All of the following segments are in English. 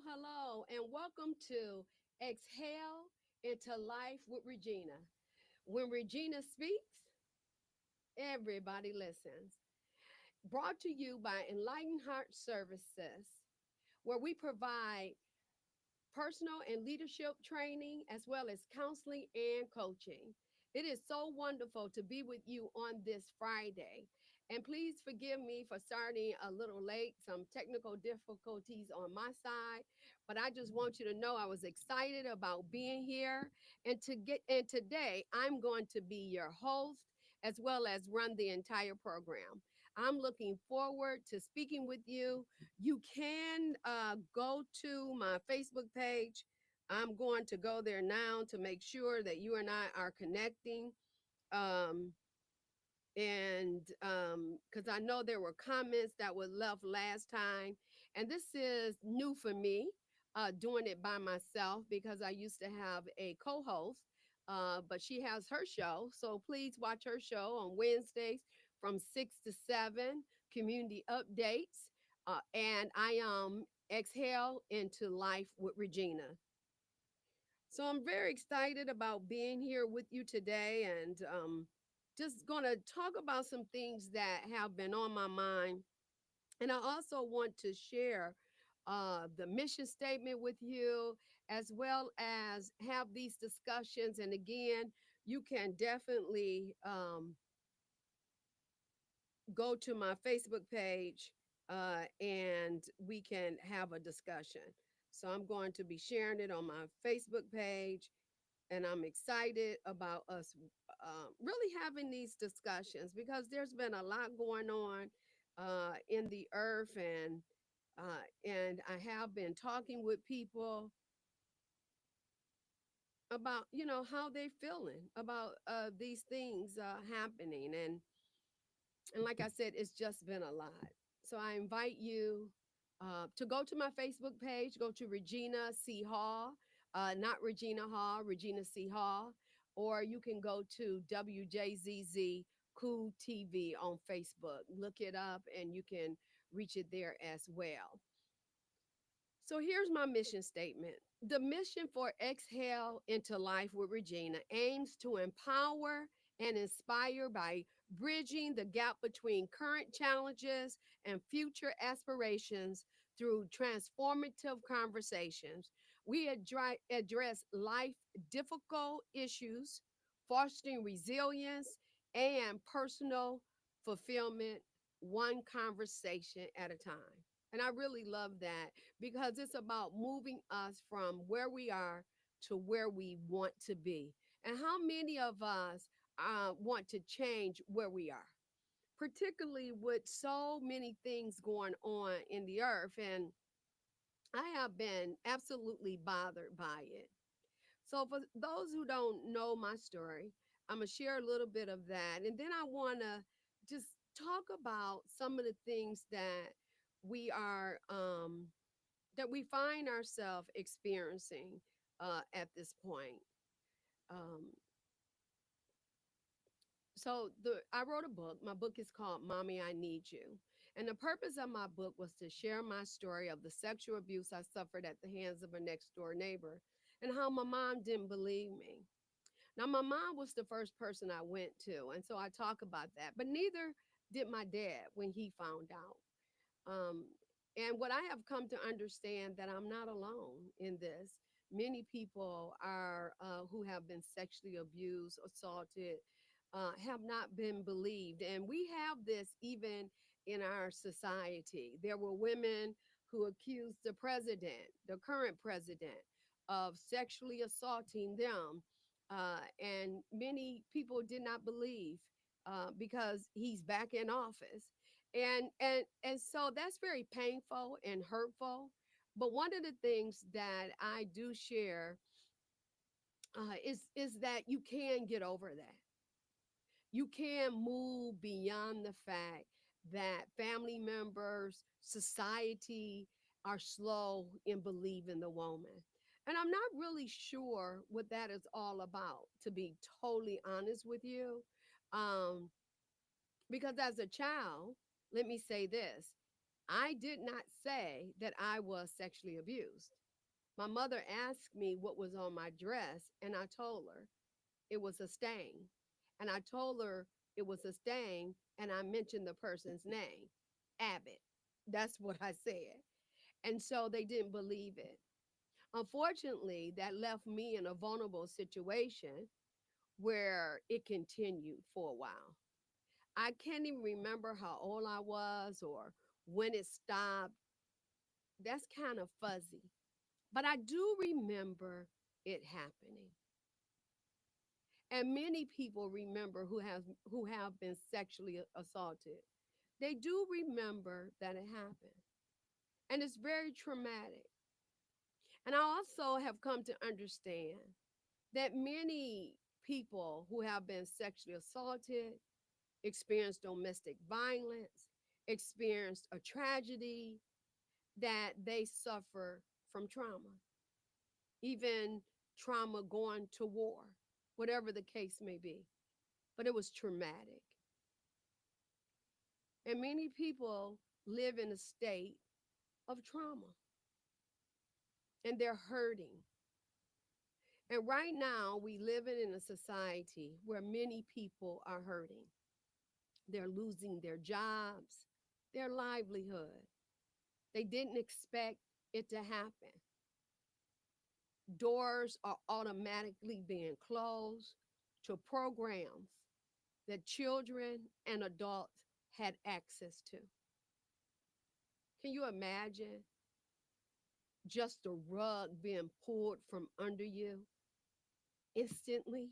hello, and welcome to Exhale into Life with Regina. When Regina speaks, everybody listens. Brought to you by Enlightened Heart Services, where we provide personal and leadership training, as well as counseling and coaching. It is so wonderful to be with you on this Friday. And please forgive me for starting a little late, some technical difficulties on my side, but I just want you to know I was excited about being here and today I'm going to be your host as well as run the entire program. I'm looking forward to speaking with you. You can go to my Facebook page. I'm going to go there now to make sure that you and I are connecting. Um, and because I know there were comments that were left last time, and this is new for me, doing it by myself because I used to have a co-host, but she has her show, so please watch her show on Wednesdays from 6 to 7, community updates, and I exhale into life with Regina. So I'm very excited about being here with you today and just going to talk about some things that have been on my mind. And I also want to share the mission statement with you, as well as have these discussions. And again, you can definitely go to my Facebook page and we can have a discussion. So I'm going to be sharing it on my Facebook page, and I'm excited about us really having these discussions because there's been a lot going on in the earth, and I have been talking with people about how they're feeling about these things happening, and like I said, it's just been a lot. So I invite you to go to my Facebook page, go to Regina C. Hall, not Regina Hall, Regina C. Hall, or you can go to WJZZ Cool TV on Facebook. Look it up and you can reach it there as well. So here's my mission statement. The mission for Exhale into Life with Regina aims to empower and inspire by bridging the gap between current challenges and future aspirations through transformative conversations. We address life difficult issues, fostering resilience and personal fulfillment, one conversation at a time. And I really love that because it's about moving us from where we are to where we want to be. And how many of us want to change where we are, particularly with so many things going on in the earth? And I have been absolutely bothered by it. So, for those who don't know my story, I'm going to share a little bit of that. And then I want to just talk about some of the things we are that we find ourselves experiencing at this point. Um, so I wrote a book. My book is called Mommy, I Need You. And the purpose of my book was to share my story of the sexual abuse I suffered at the hands of a next door neighbor and how my mom didn't believe me. Now, my mom was the first person I went to, and so I talk about that, but neither did my dad when he found out. Um, and what I have come to understand that I'm not alone in this. Many people are who have been sexually abused, assaulted, have not been believed, and we have this even in our society. There were women who accused the president, the current president, of sexually assaulting them, and many people did not believe because he's back in office, and so that's very painful and hurtful. But one of the things that I do share is that you can get over that. You can move beyond the fact that family members, society are slow in believing the woman. And I'm not really sure what that is all about, to be totally honest with you. Um, because as a child, let me say this, I did not say that I was sexually abused. My mother asked me what was on my dress, and I told her it was a stain. And I told her it was a stain, and I mentioned the person's name, Abbott. That's what I said. And so they didn't believe it. Unfortunately, that left me in a vulnerable situation where it continued for a while. I can't even remember how old I was or when it stopped. That's kind of fuzzy. But I do remember it happening. And many people remember who have been sexually assaulted. They do remember that it happened. And it's very traumatic. And I also have come to understand that many people who have been sexually assaulted, experienced domestic violence, experienced a tragedy, that they suffer from trauma, even trauma going to war, whatever the case may be. But it was traumatic. And many people live in a state of trauma and they're hurting. And right now, we live in a society where many people are hurting. They're losing their jobs, their livelihood. They didn't expect it to happen. Doors are automatically being closed to programs that children and adults had access to. Can you imagine just the rug being pulled from under you instantly?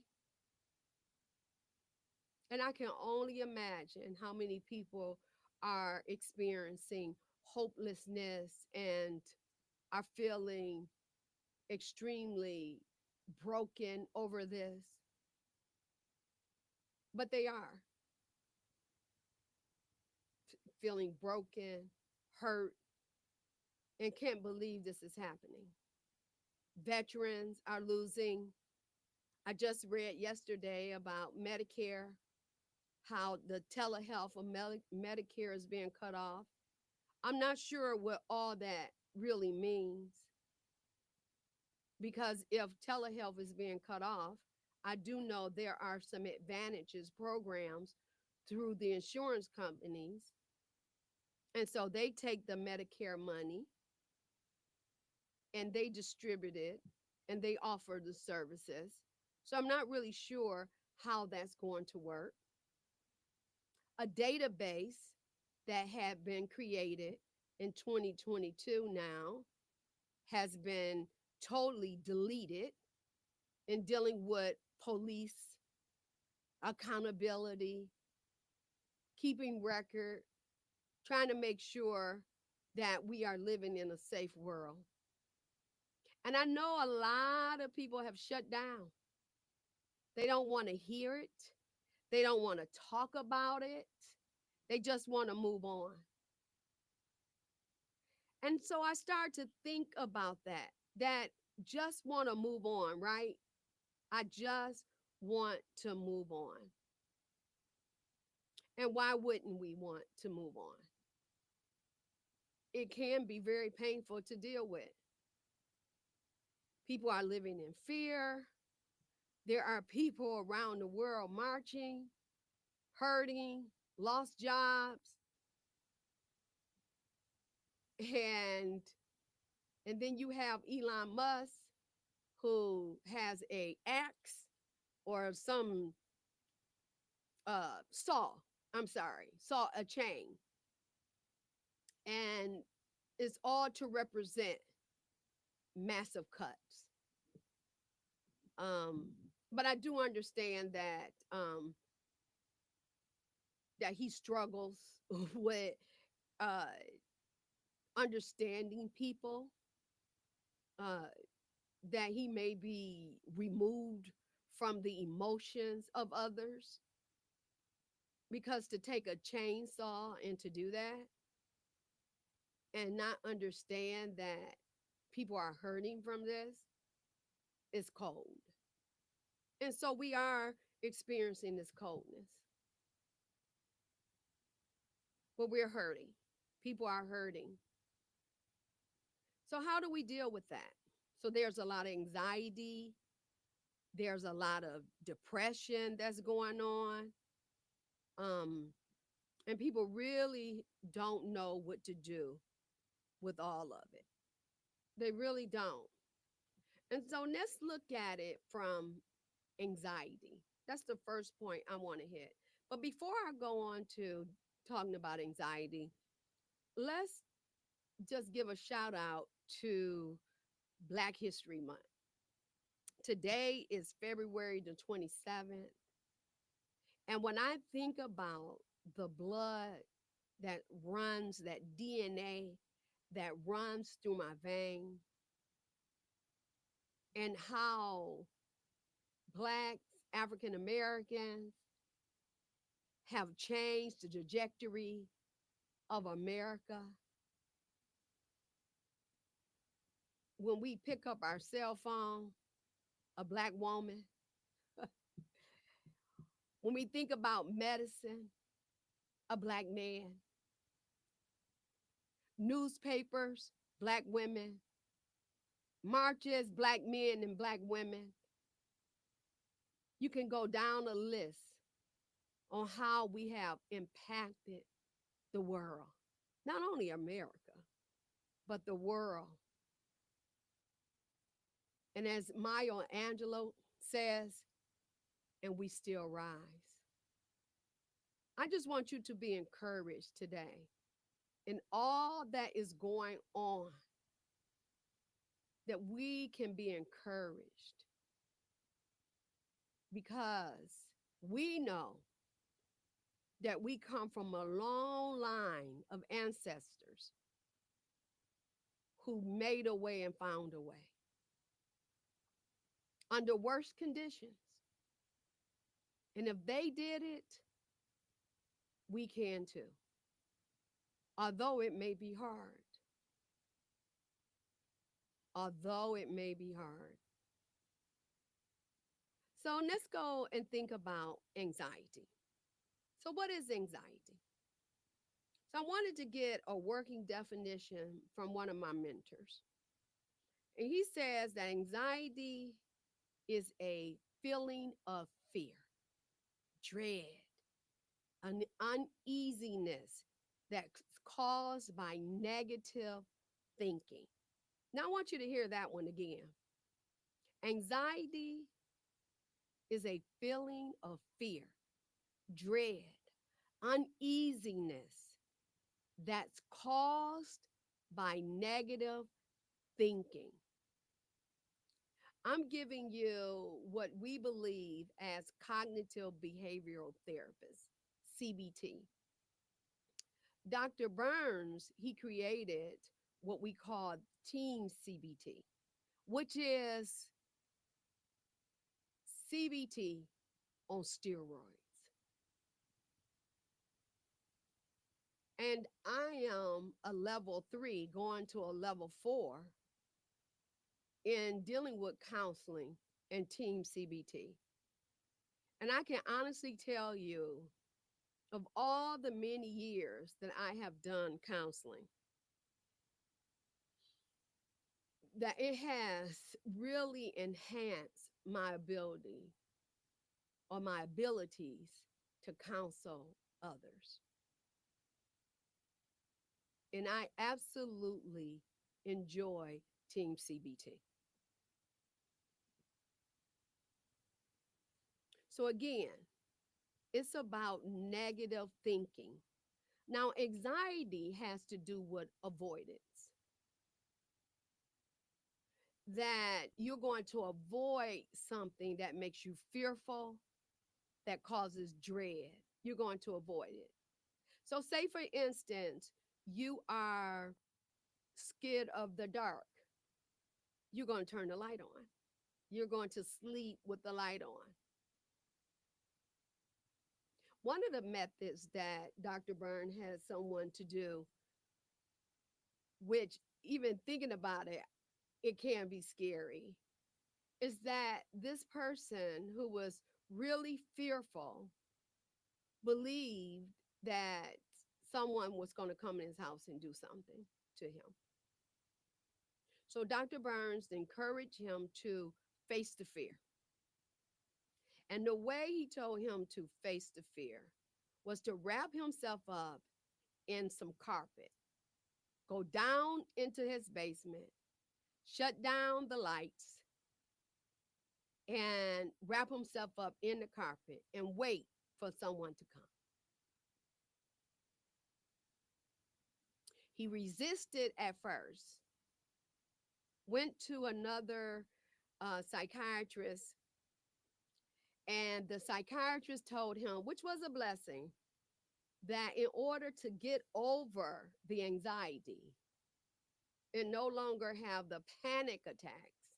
And I can only imagine how many people are experiencing hopelessness and are feeling extremely broken over this. But they are feeling broken, hurt, and can't believe this is happening. Veterans are losing. I just read yesterday about Medicare, how the telehealth of Medicare is being cut off. I'm not sure what all that really means because if telehealth is being cut off, I do know there are some advantages programs through the insurance companies. And so they take the Medicare money and they distribute it and they offer the services. So I'm not really sure how that's going to work. A database that had been created in 2022 now has been totally deleted in dealing with police accountability, keeping record, trying to make sure that we are living in a safe world. And I know a lot of people have shut down. They don't want to hear it. They don't want to talk about it. They just want to move on. And so I start to think about that just want to move on, right? I just want to move on. And why wouldn't we want to move on? It can be very painful to deal with. People are living in fear. There are people around the world marching, hurting, lost jobs, and and then you have Elon Musk who has a axe or some saw. I'm sorry, saw a chain, and it's all to represent massive cuts. Um, but I do understand that he struggles with uh, understanding people, uh, that he may be removed from the emotions of others, because to take a chainsaw and to do that and not understand that people are hurting from this is cold. And so we are experiencing this coldness, but we're hurting. People are hurting. So, how do we deal with that? So, there's a lot of anxiety, there's a lot of depression that's going on. Um, and people really don't know what to do with all of it. They really don't. And so, let's look at it from anxiety. That's the first point I want to hit. But before I go on to talking about anxiety, let's just give a shout out to Black History Month. Today is February the 27th. And when I think about the blood that runs, that DNA that runs through my vein, and how Blacks, African Americans have changed the trajectory of America, when we pick up our cell phone, a Black woman, when we think about medicine, a Black man, newspapers, Black women, marches, Black men and Black women. You can go down a list on how we have impacted the world, not only America, but the world. And as Maya Angelou says, and we still rise. I just want you to be encouraged today in all that is going on, that we can be encouraged because we know that we come from a long line of ancestors who made a way and found a way under worse conditions. And if they did it, we can too, although it may be hard. Although it may be hard. So let's go and think about anxiety. So, what is anxiety? So, I wanted to get a working definition from one of my mentors. And he says that anxiety is a feeling of fear, dread, an uneasiness that's caused by negative thinking. Now, I want you to hear that one again. Anxiety is a feeling of fear, dread, uneasiness that's caused by negative thinking. I'm giving you what we believe as cognitive behavioral therapists, CBT. Dr. Burns, he created what we call team CBT, which is CBT on steroids. And I am a level 3 going to a level 4 in dealing with counseling and team CBT. And I can honestly tell you, of all the many years that I have done counseling, that it has really enhanced my ability or my abilities to counsel others. And I absolutely enjoy Team CBT. So, again, it's about negative thinking. Now, anxiety has to do with avoidance, that you're going to avoid something that makes you fearful, that causes dread. You're going to avoid it. So, say for instance, you are scared of the dark. You're going to turn the light on. You're going to sleep with the light on. One of the methods that Dr. Byrne has someone to do, which even thinking about it, it can be scary, is that this person who was really fearful believed that someone was going to come in his house and do something to him. So Dr. Burns encouraged him to face the fear. And the way he told him to face the fear was to wrap himself up in some carpet, go down into his basement, shut down the lights, and wrap himself up in the carpet and wait for someone to come. He resisted at first, went to another psychiatrist, and the psychiatrist told him, which was a blessing, that in order to get over the anxiety and no longer have the panic attacks,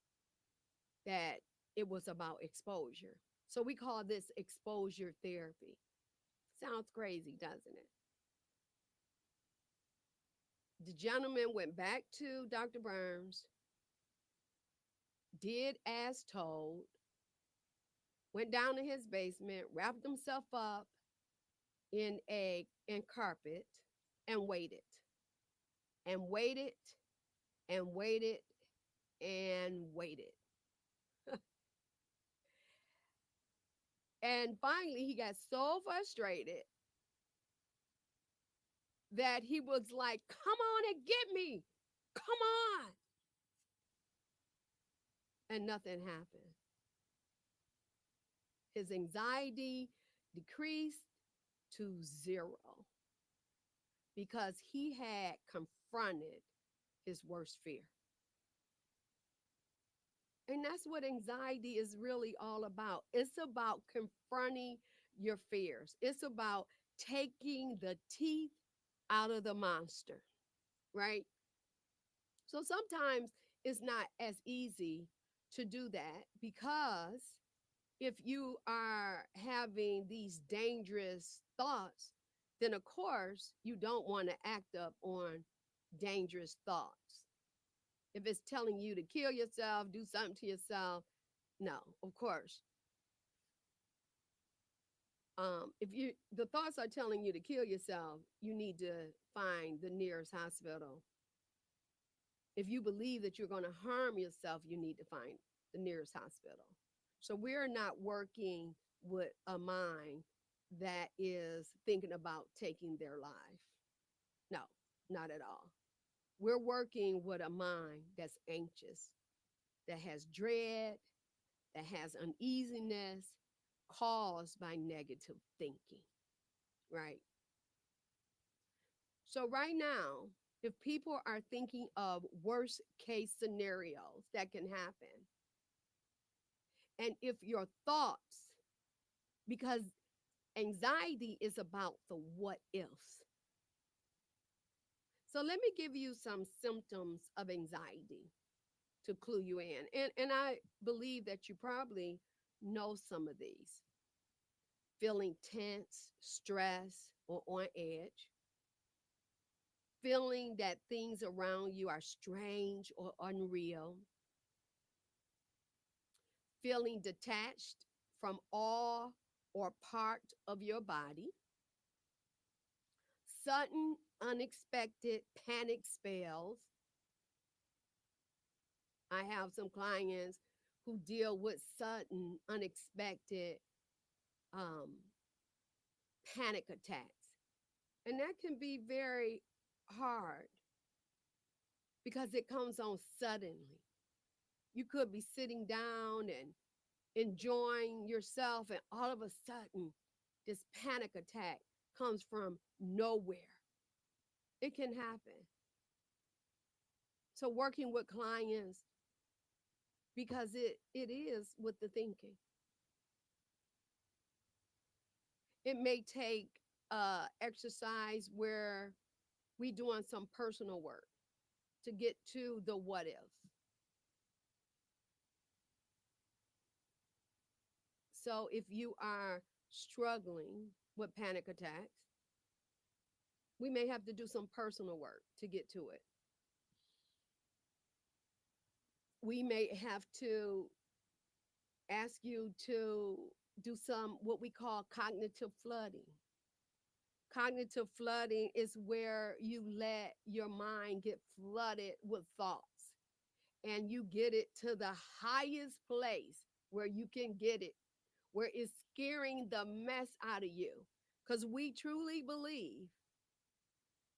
that it was about exposure. So we call this exposure therapy. Sounds crazy, doesn't it? The gentleman went back to Dr. Burns, did as told, went down to his basement, wrapped himself up in carpet, and waited and waited and waited and waited. And finally, he got so frustrated that he was like, "Come on and get me. Come on." And nothing happened. His anxiety decreased to zero because he had confronted his worst fear. And that's what anxiety is really all about. It's about confronting your fears, it's about taking the teeth out of the monster, right? So sometimes it's not as easy to do that because if you are having these dangerous thoughts, then of course you don't want to act up on dangerous thoughts. If it's telling you to kill yourself, do something to yourself, no, of course. If you the thoughts are telling you to kill yourself, you need to find the nearest hospital. If you believe that you're going to harm yourself, you need to find the nearest hospital. So we're not working with a mind that is thinking about taking their life. No, not at all. We're working with a mind that's anxious, that has dread, that has uneasiness caused by negative thinking, right? So, right now, if people are thinking of worst case scenarios that can happen, and if your thoughts, because anxiety is about the what ifs. So, let me give you some symptoms of anxiety to clue you in. And I believe that you probably know some of these: feeling tense, stress, or on edge, feeling that things around you are strange or unreal, feeling detached from all or part of your body, sudden, unexpected panic spells. I have some clients who deal with sudden, unexpected um, panic attacks. And that can be very hard because it comes on suddenly. You could be sitting down and enjoying yourself, and all of a sudden, this panic attack comes from nowhere. It can happen. So, working with clients, because it is with the thinking, it may take exercise where we doing some personal work to get to the what if. So, if you are struggling with panic attacks, we may have to do some personal work to get to it. We may have to ask you to do some what we call cognitive flooding. Cognitive flooding is where you let your mind get flooded with thoughts and you get it to the highest place where you can get it, where it's scaring the mess out of you. Because we truly believe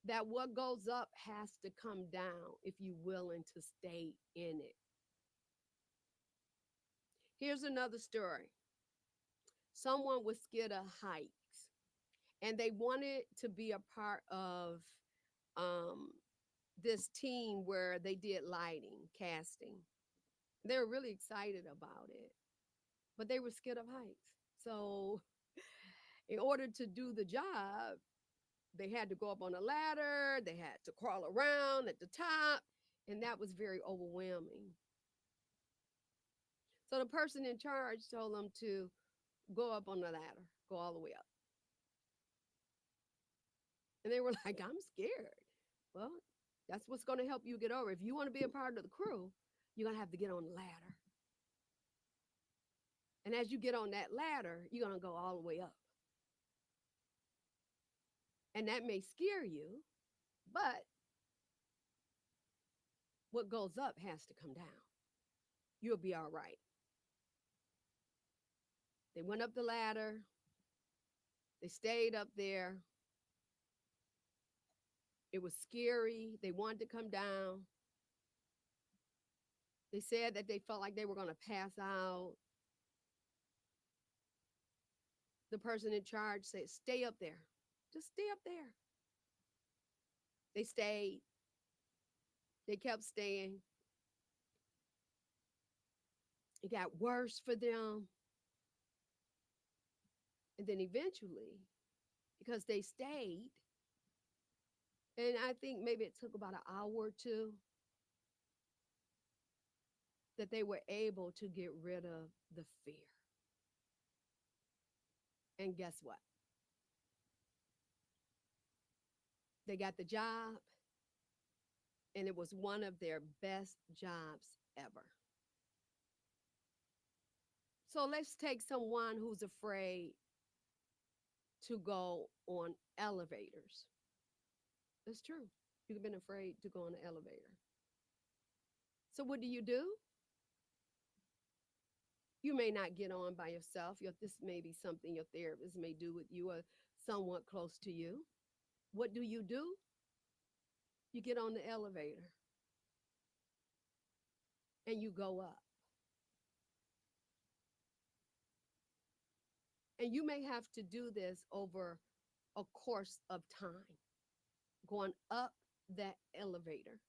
that what goes up has to come down if you're willing to stay in it. Here's another story. Someone was scared of heights and they wanted to be a part of um, this team where they did lighting, casting. They were really excited about it, but they were scared of heights. So, in order to do the job, they had to go up on a ladder, they had to crawl around at the top, and that was very overwhelming. So, the person in charge told them to go up on the ladder, go all the way up. And they were like, I'm scared. Well, that's what's going to help you get over. If you want to be a part of the crew, you're going to have to get on the ladder. And as you get on that ladder, you're going to go all the way up. And that may scare you, but what goes up has to come down. You'll be all right. They went up the ladder, they stayed up there. It was scary. They wanted to come down. They said that they felt like they were going to pass out. The person in charge said, stay up there. Just stay up there. They stayed. They kept staying. It got worse for them. And then eventually, because they stayed, and I think maybe it took about an hour or two, that they were able to get rid of the fear. And guess what? They got the job, and it was one of their best jobs ever. So let's take someone who's afraid to go on elevators. That's true. You've been afraid to go on an elevator. So what do? You may not get on by yourself. This may be something your therapist may do with you or somewhat close to you. What do? You get on the elevator and you go up. And you may have to do this over a course of time, going up that elevator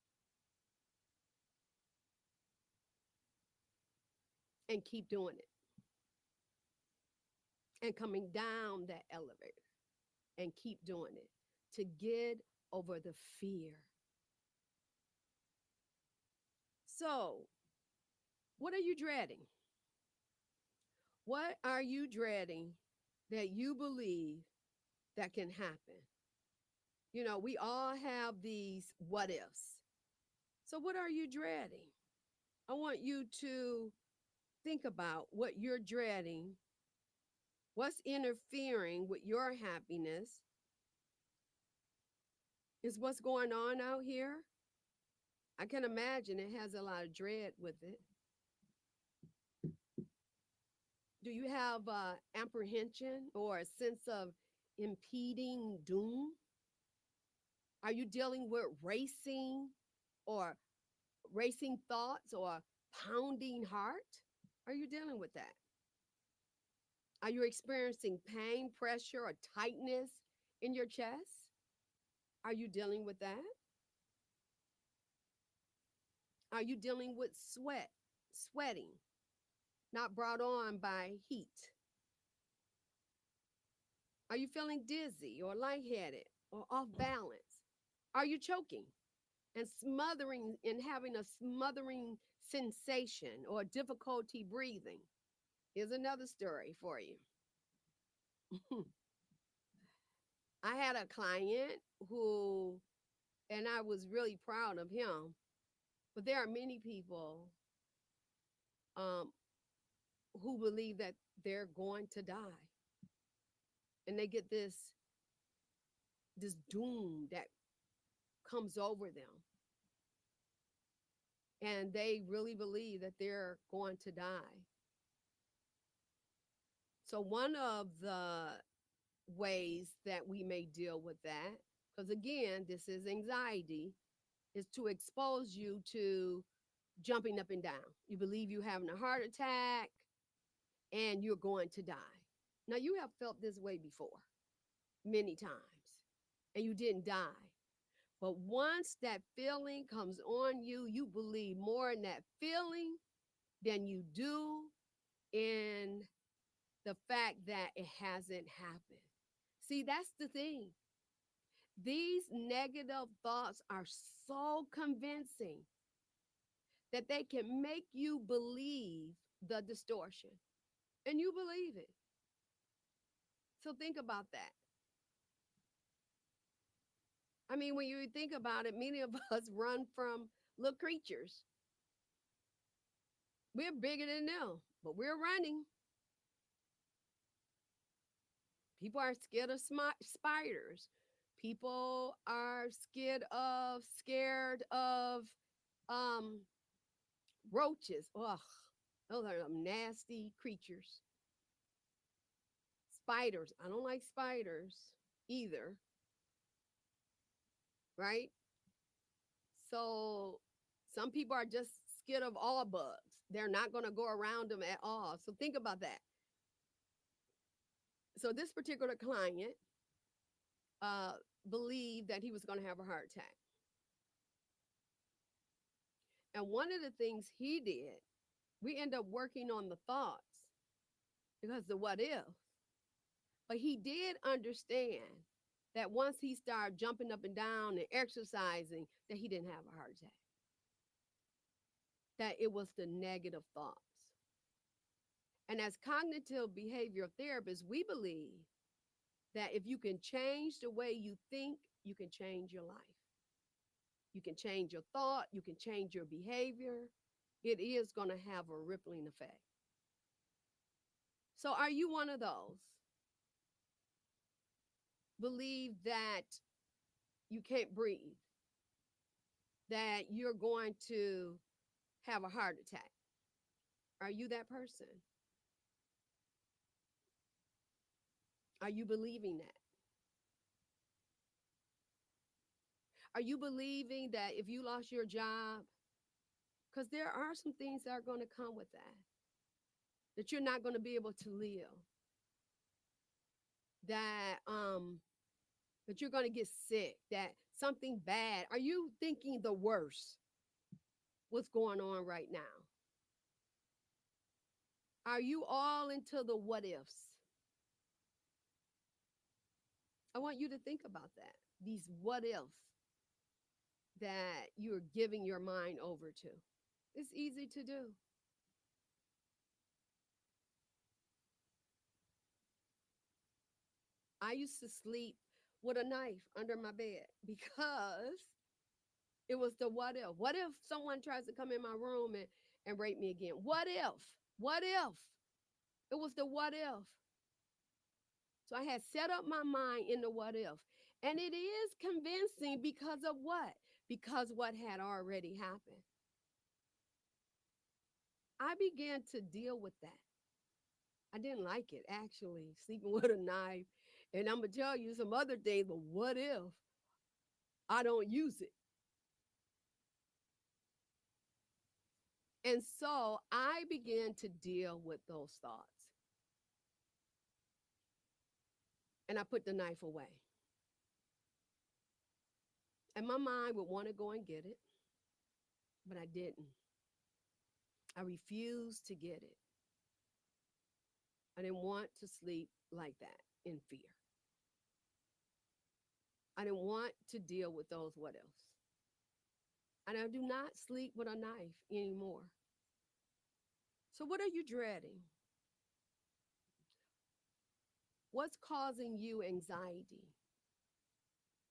and keep doing it, and coming down that elevator and keep doing it to get over the fear. So, what are you dreading? What are you dreading that you believe that can happen? You know, we all have these what ifs. So, what are you dreading? I want you to think about what you're dreading, what's interfering with your happiness. Is what's going on out here? I can imagine it has a lot of dread with it. Do you have apprehension or a sense of impeding doom? Are you dealing with or racing thoughts or pounding heart? Are you dealing with that? Are you experiencing pain, pressure, or tightness in your chest? Are you dealing with that? Are you dealing with sweating, not brought on by heat? Are you feeling dizzy or lightheaded or off balance? Are you choking and smothering and having a smothering sensation or difficulty breathing? Here's another story for you. I had a client who, and I was really proud of him, but there are many people um, who believe that they're going to die. And they get this this doom that comes over them, and they really believe that they're going to die. So, one of the ways that we may deal with that, because again, this is anxiety, is to expose you to jumping up and down. You believe you're having a heart attack and you're going to die. Now, you have felt this way before many times and you didn't die. But once that feeling comes on you, you believe more in that feeling than you do in the fact that it hasn't happened. See, that's the thing. These negative thoughts are so convincing that they can make you believe the distortion and you believe it. So think about that. I mean, when you think about it, many of us run from little creatures. We're bigger than them, but we're running. People are scared of spiders. People are scared of um, roaches. Ugh, those are nasty creatures. Spiders. I don't like spiders either, right? So some people are just scared of all bugs. They're not going to go around them at all. So think about that. So this particular client uh, believed that he was going to have a heart attack. And one of the things he did, we end up working on the thoughts because the what if. But he did understand that once he started jumping up and down and exercising, that he didn't have a heart attack, that it was the negative thoughts. And as cognitive behavioral therapists, we believe that if you can change the way you think, you can change your life. You can change your thought, you can change your behavior. It is going to have a rippling effect. So, are you one of those? Believe that you can't breathe, that you're going to have a heart attack? Are you that person? Are you believing that? Are you believing that if you lost your job, because there are some things that are going to come with that you're not going to be able to live, that that you're going to get sick, that something bad. Are you thinking the worst? What's going on right now? Are you all into the what ifs? I want you to think about that. These what ifs that you're giving your mind over to. It's easy to do. I used to sleep with a knife under my bed because it was the what if. What if someone tries to come in my room and rape me again? What if? What if? It was the what if. So I had set up my mind in the what if. And it is convincing because of what? Because what had already happened. I began to deal with that. I didn't like it, actually, sleeping with a knife. And I'm going to tell you some other things, but what if I don't use it? And so I began to deal with those thoughts. And I put the knife away. And my mind would want to go and get it, but I didn't. I refused to get it. I didn't want to sleep like that in fear. I didn't want to deal with those what ifs. And I do not sleep with a knife anymore. So, what are you dreading? What's causing you anxiety?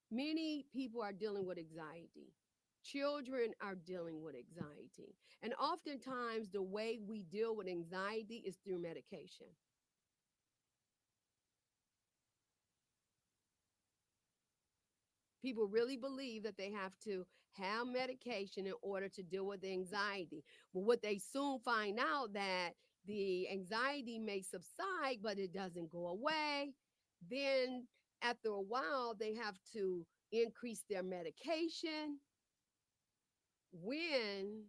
Many people are dealing with anxiety. Children are dealing with anxiety. And oftentimes, the way we deal with anxiety is through medication. People really believe that they have to have medication in order to deal with the anxiety. But what they soon find out that the anxiety may subside, but it doesn't go away. Then after a while, they have to increase their medication when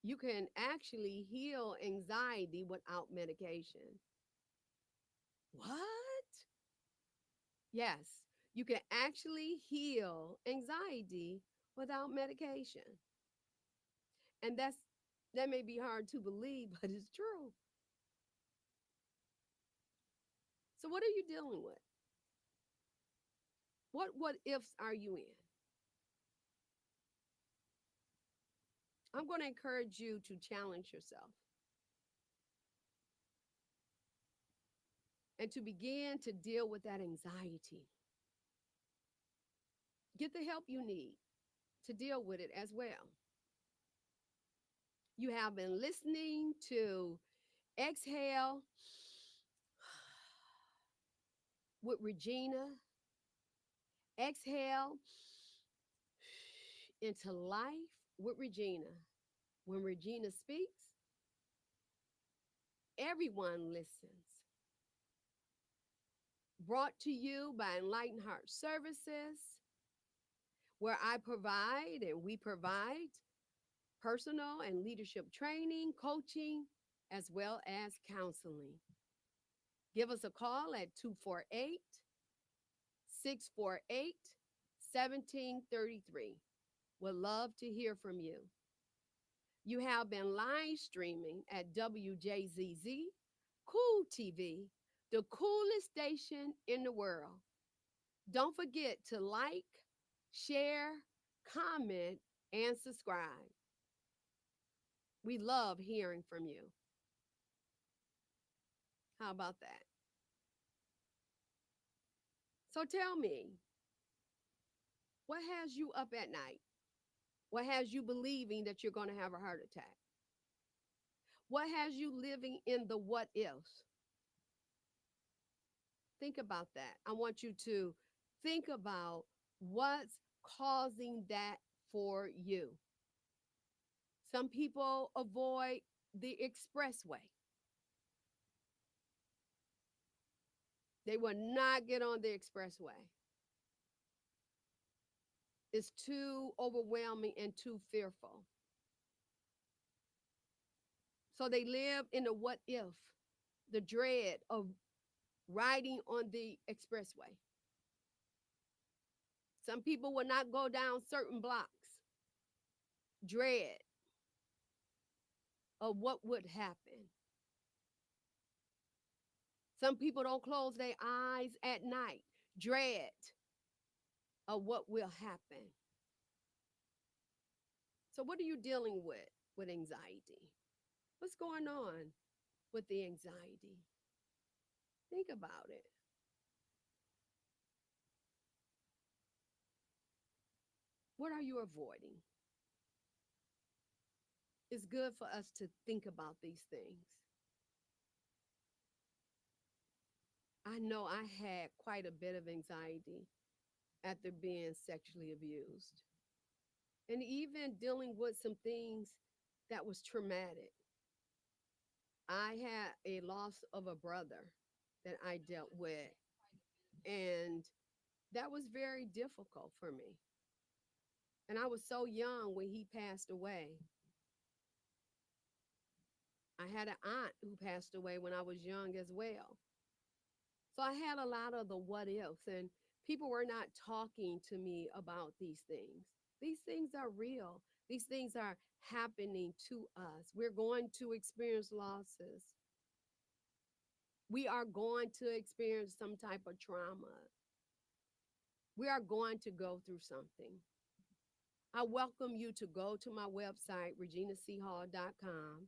you can actually heal anxiety without medication. What? Yes, you can actually heal anxiety without medication. And that may be hard to believe, but it's true. So what are you dealing with? What ifs are you in? I'm going to encourage you to challenge yourself and to begin to deal with that anxiety. Get the help you need to deal with it as well. You have been listening to Exhale with Regina. Exhale into life with Regina. When Regina speaks, everyone listens. Brought to you by Enlightened Heart Services, where I provide and we provide personal and leadership training, coaching, as well as counseling. Give us a call at 248 648 1733. Would love to hear from you. You have been live streaming at WJZZ Cool TV, the coolest station in the world. Don't forget to like, share, comment, and subscribe. We love hearing from you. How about that? So tell me, what has you up at night? What has you believing that you're going to have a heart attack? What has you living in the what ifs? Think about that. I want you to think about what's causing that for you. Some people avoid the expressway. They will not get on the expressway. It's too overwhelming and too fearful. So they live in the what if, the dread of riding on the expressway. Some people will not go down certain blocks, dread of what would happen. Some people don't close their eyes at night, dread of what will happen. So, what are you dealing with anxiety? What's going on with the anxiety? Think about it. What are you avoiding? It's good for us to think about these things. I know I had quite a bit of anxiety after being sexually abused and even dealing with some things that was traumatic. I had a loss of a brother that I dealt with, and that was very difficult for me. And I was so young when he passed away. I had an aunt who passed away when I was young as well. So I had a lot of the what ifs, and people were not talking to me about these things. These things are real. These things are happening to us. We're going to experience losses. We are going to experience some type of trauma. We are going to go through something. I welcome you to go to my website, reginachall.com.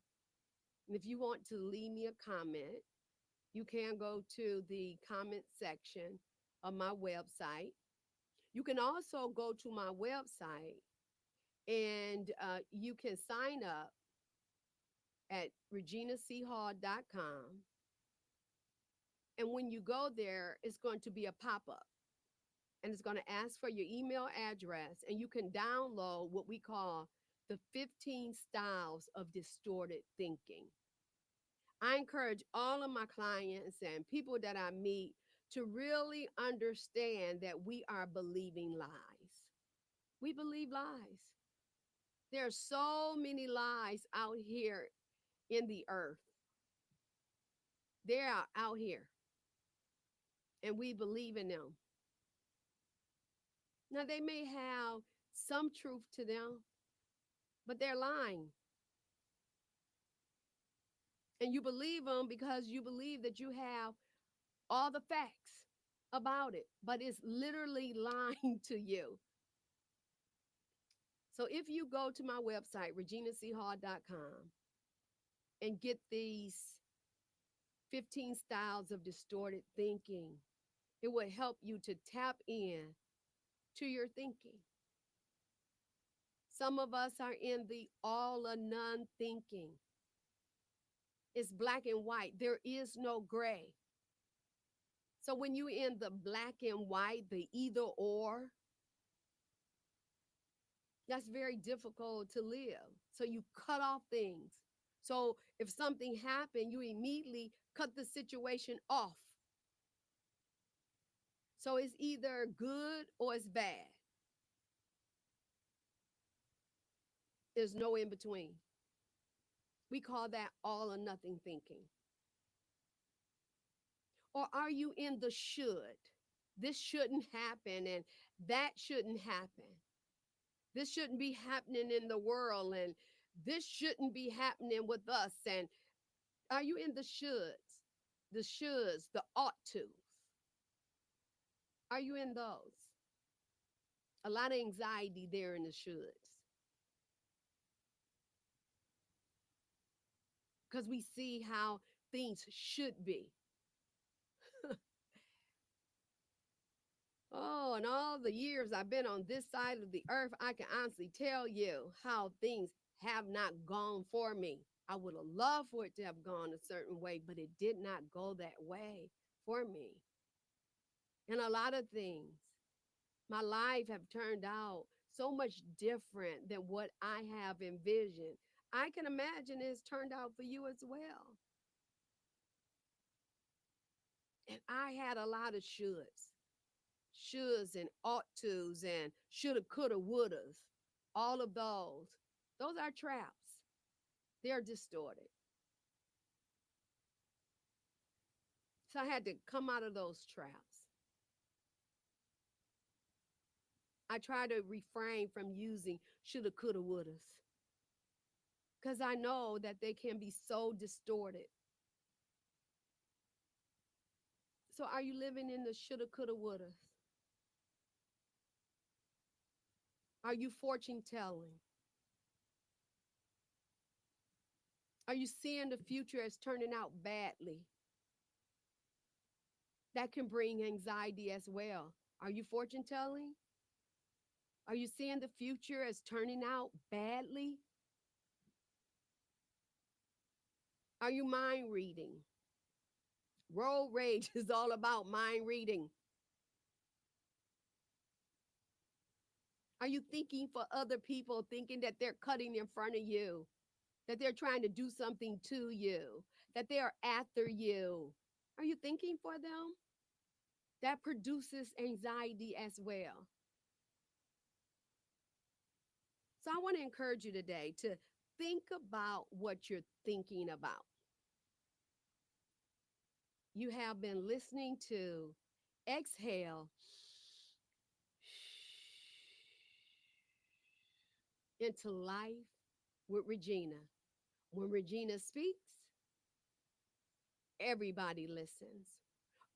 And if you want to leave me a comment, you can go to the comment section of my website. You can also go to my website and you can sign up at reginachall.com. And when you go there, it's going to be a pop up. and it's going to ask for your email address, and you can download what we call the 15 styles of distorted thinking. I encourage all of my clients and people that I meet to really understand that we are believing lies. We believe lies. There are so many lies out here in the earth. They are out here, and we believe in them. Now, they may have some truth to them, but they're lying. And you believe them because you believe that you have all the facts about it, but it's literally lying to you. So if you go to my website, reginachall.com, and get these 15 styles of distorted thinking, it will help you to tap in to your thinking. Some of us are in the all or none thinking. It's black and white. There is no gray. So when you in the black and white, the either or, that's very difficult to live. So you cut off things. So if something happened, you immediately cut the situation off. So it's either good or it's bad. There's no in between. We call that all or nothing thinking. Or are you in the should? This shouldn't happen and that shouldn't happen. This shouldn't be happening in the world and this shouldn't be happening with us. And are you in the shoulds, the ought to? Are you in those? A lot of anxiety there in the shoulds because we see how things should be. Oh, and all the years I've been on this side of the earth, I can honestly tell you how things have not gone for me. I would have loved for it to have gone a certain way, but it did not go that way for me. And a lot of things, my life have turned out so much different than what I have envisioned. I can imagine it's turned out for you as well. And I had a lot of shoulds and ought tos and shoulda, coulda, wouldas. All of those are traps. They're distorted. So I had to come out of those traps. I try to refrain from using shoulda, coulda, wouldas because I know that they can be so distorted. So are you living in the shoulda, coulda, wouldas? Are you fortune telling? Are you seeing the future as turning out badly? That can bring anxiety as well. Are you fortune telling? Are you seeing the future as turning out badly? Are you mind reading? Road rage is all about mind reading. Are you thinking for other people, thinking that they're cutting in front of you, that they're trying to do something to you, that they are after you? Are you thinking for them? That produces anxiety as well. So I want to encourage you today to think about what you're thinking about. You have been listening to Exhale into Life with Regina. When Regina speaks, everybody listens.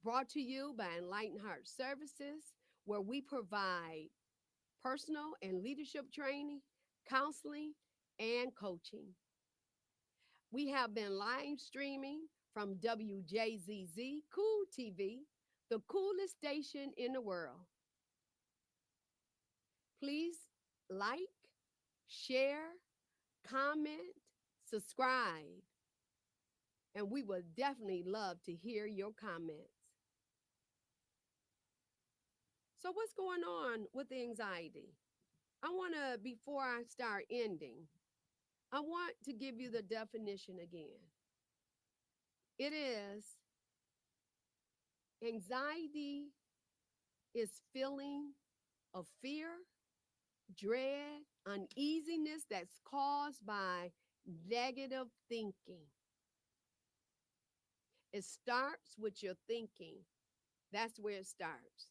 Brought to you by Enlightened Heart Services, where we provide personal and leadership training, counseling, and coaching. We have been live streaming from WJZZ Cool TV, the coolest station in the world. Please like, share, comment, subscribe, and we would definitely love to hear your comments. So, what's going on with the anxiety? I want to, before I start ending, I want to give you the definition again. It is anxiety is feeling of fear, dread, uneasiness that's caused by negative thinking. It starts with your thinking. That's where it starts.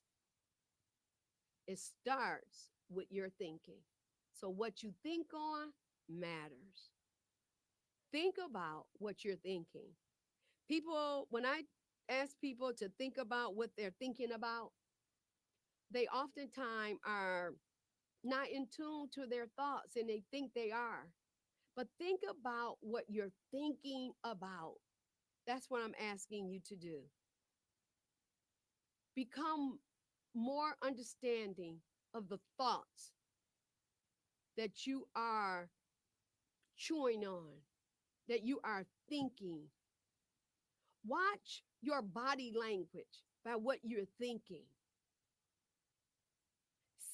It starts with your thinking. So, what you think on matters. Think about what you're thinking. People, when I ask people to think about what they're thinking about, they oftentimes are not in tune to their thoughts and they think they are. But think about what you're thinking about. That's what I'm asking you to do. Become more understanding of the thoughts that you are chewing on, that you are thinking. Watch your body language by what you're thinking.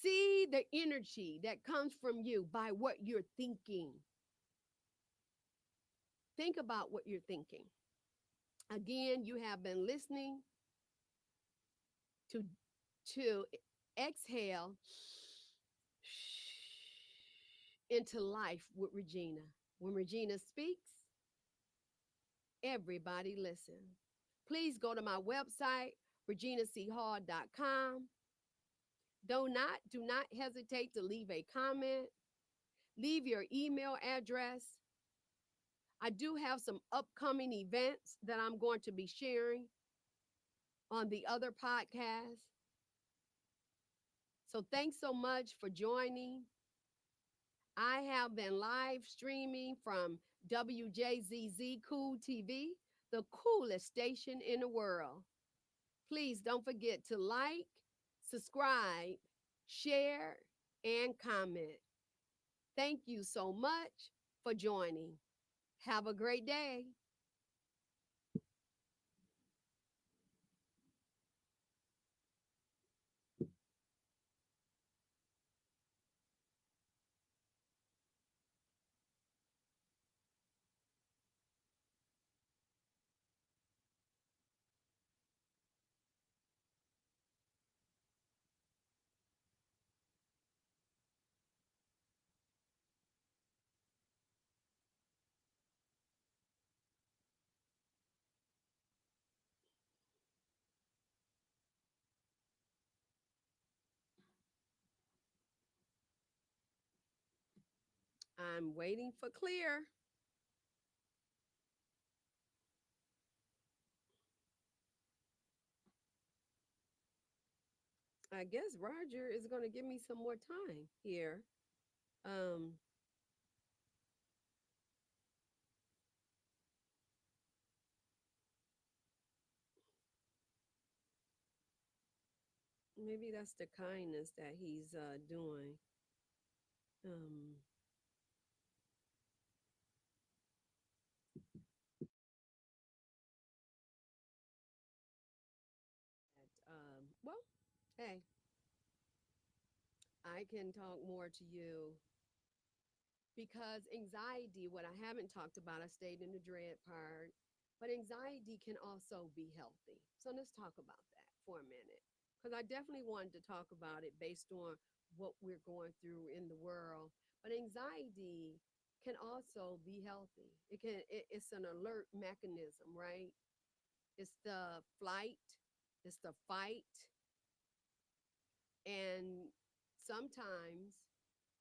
See the energy that comes from you by what you're thinking. Think about what you're thinking. Again, you have been listening to to exhale into life with Regina. When Regina speaks, everybody listens. Please go to my website, reginachall.com. Do not hesitate to leave a comment. Leave your email address. I do have some upcoming events that I'm going to be sharing on the other podcast. So thanks so much for joining. I have been live streaming from WJZZ Cool TV, the coolest station in the world. Please don't forget to like, subscribe, share, and comment. Thank you so much for joining. Have a great day. I'm waiting for clear. I guess Roger is going to give me some more time here. Um, Maybe that's the kindness that he's doing. Um, well, hey, I can talk more to you because anxiety, what I haven't talked about, I stayed in the dread part, but anxiety can also be healthy. So let's talk about that for a minute. Because I definitely wanted to talk about it based on what we're going through in the world. But anxiety can also be healthy. It's an alert mechanism, right? It's the flight, it's the fight, and sometimes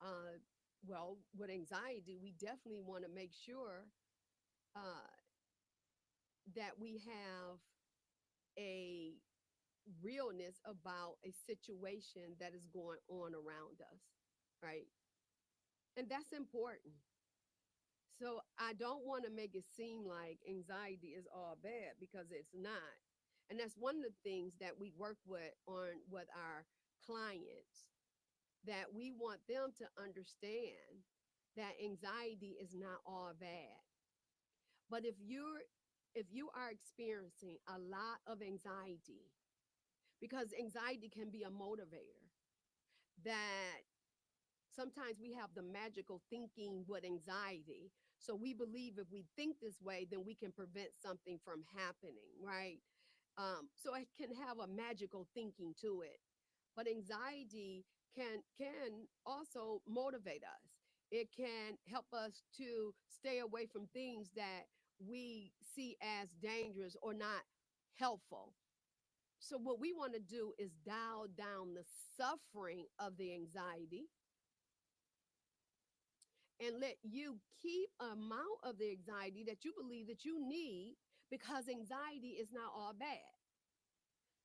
uh, well, with anxiety, we definitely want to make sure uh, that we have a realness about a situation that is going on around us, right? And that's important. So I don't want to make it seem like anxiety is all bad because it's not. And that's one of the things that we work with our clients, that we want them to understand that anxiety is not all bad. But if you are experiencing a lot of anxiety, because anxiety can be a motivator that sometimes we have the magical thinking with anxiety. So we believe if we think this way, then we can prevent something from happening, right? So it can have a magical thinking to it. But anxiety can also motivate us. It can help us to stay away from things that we see as dangerous or not helpful. So what we want to do is dial down the suffering of the anxiety and let you keep an amount of the anxiety that you believe that you need, because anxiety is not all bad.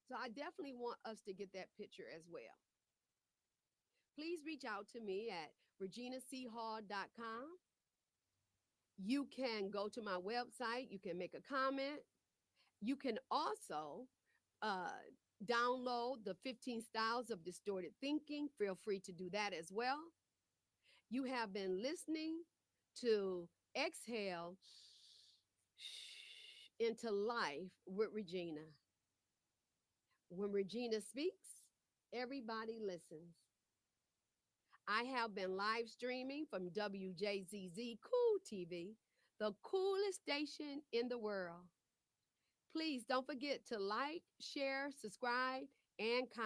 So I definitely want us to get that picture as well. Please reach out to me at reginachall.com. You can go to my website, you can make a comment. You can also uh, download the 15 styles of distorted thinking. Feel free to do that as well. You have been listening to Exhale into Life with Regina. When Regina speaks, everybody listens. I have been live streaming from WJZZ Cool TV, the coolest station in the world. Please don't forget to like, share, subscribe, and comment.